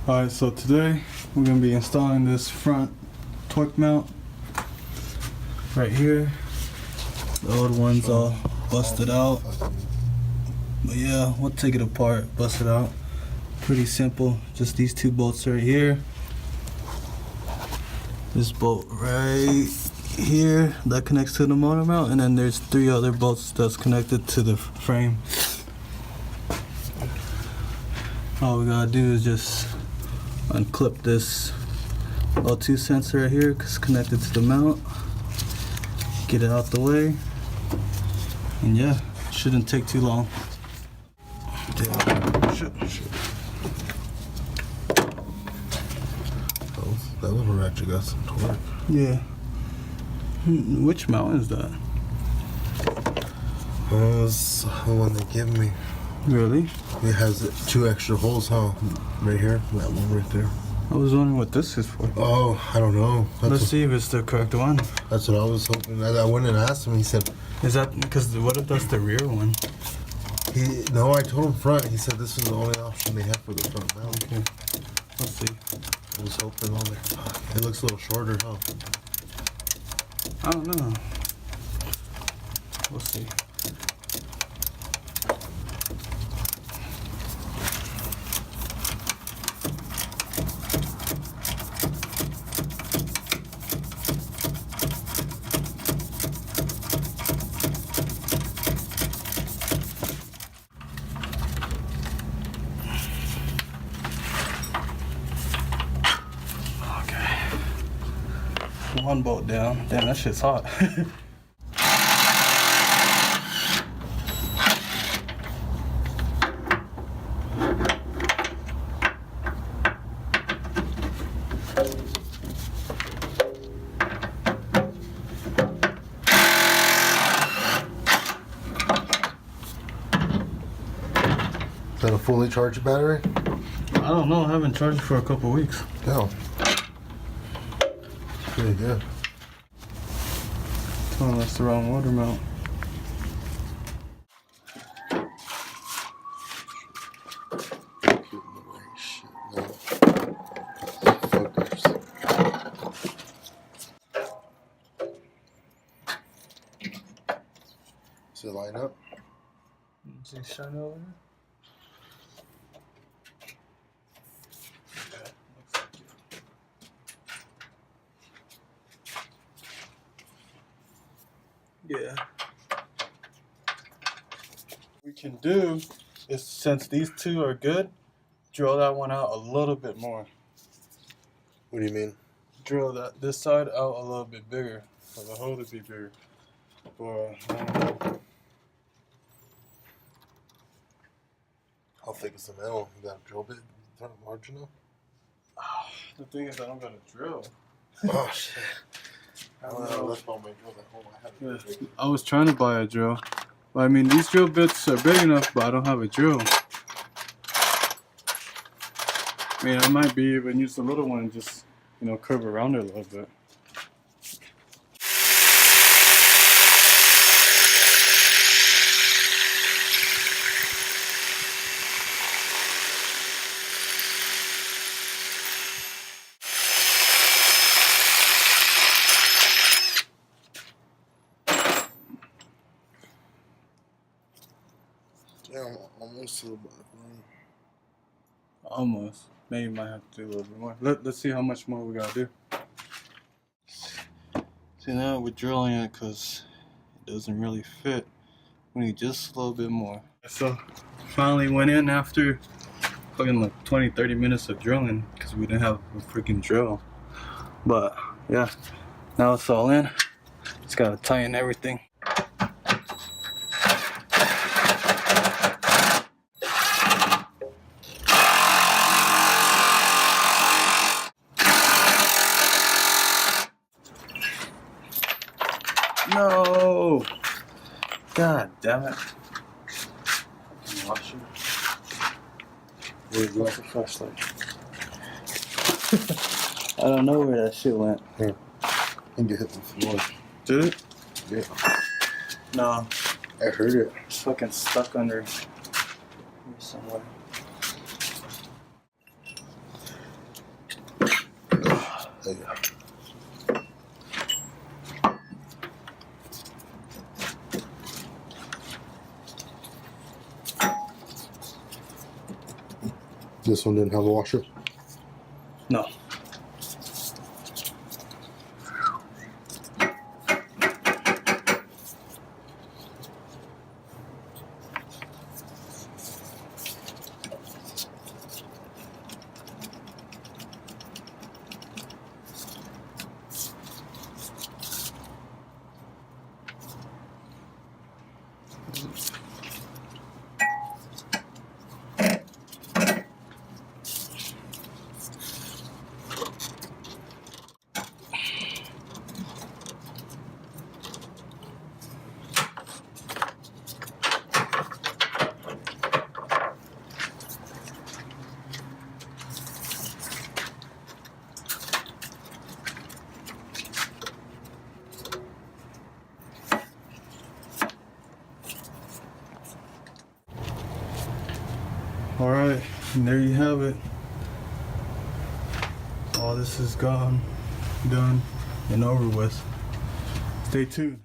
Alright, so today we're going to be installing this front torque mount right here. The old one's all busted out. But yeah, we'll take it apart, bust it out. Pretty simple, just these two bolts right here. This bolt right here that connects to the motor mount, and then there's 3 other bolts that's connected to the frame. All we gotta do is just unclip this O2 sensor right here because it's connected to the mount. Get it out the way, and yeah, shouldn't take too long. Damn. Shit. Oh, that little ratchet got some torque. Yeah. Which mount is that? Oh, it's the one they give me. Really? It has 2 extra holes, huh? Right here, that one right there. I was wondering what this is for. Oh, I don't know. Let's see if it's the correct one. That's what I was hoping. I went and asked him. He said, Is that because what if that's the rear one? No, I told him front. He said this is the only option they have for the front mount. Okay. Let's see. I was hoping on it. It looks a little shorter, huh? I don't know. We'll see. One bolt down. Damn, that shit's hot. Is that a fully charged battery? I don't know. I haven't charged it for a couple weeks. No. Pretty good. Oh, that's the wrong motor mount. Does it line up? Does it shine over here? Yeah. We can do is, since these 2 are good, drill that one out a little bit more. What do you mean? Drill this side out a little bit bigger, for the hole to be bigger. Or How thick is the metal? You got a drill bit large enough? the thing is, I don't got a drill. Oh shit. I don't know. That's why my drill that hole. I have I was trying to buy a drill. But I mean, these drill bits are big enough, but I don't have a drill. I mean, I might be even use the little one and just, curve around it a little bit. Yeah, I'm almost to the bottom. Almost. Maybe might have to do a little bit more. Let's see how much more we gotta do. See, now we're drilling it because it doesn't really fit. We need just a little bit more. So, finally went in after fucking like 20-30 minutes of drilling because we didn't have a freaking drill. But yeah, now it's all in. Just gotta tighten everything. No! God damn it. Wash it. Where's the flashlight? I don't know where that shit went. Here. I think it hit the floor. Did it? Yeah. No. I heard it. It's fucking stuck under here somewhere. This one didn't have a washer. No. All right, and there you have it. All this is gone, done, and over with. Stay tuned.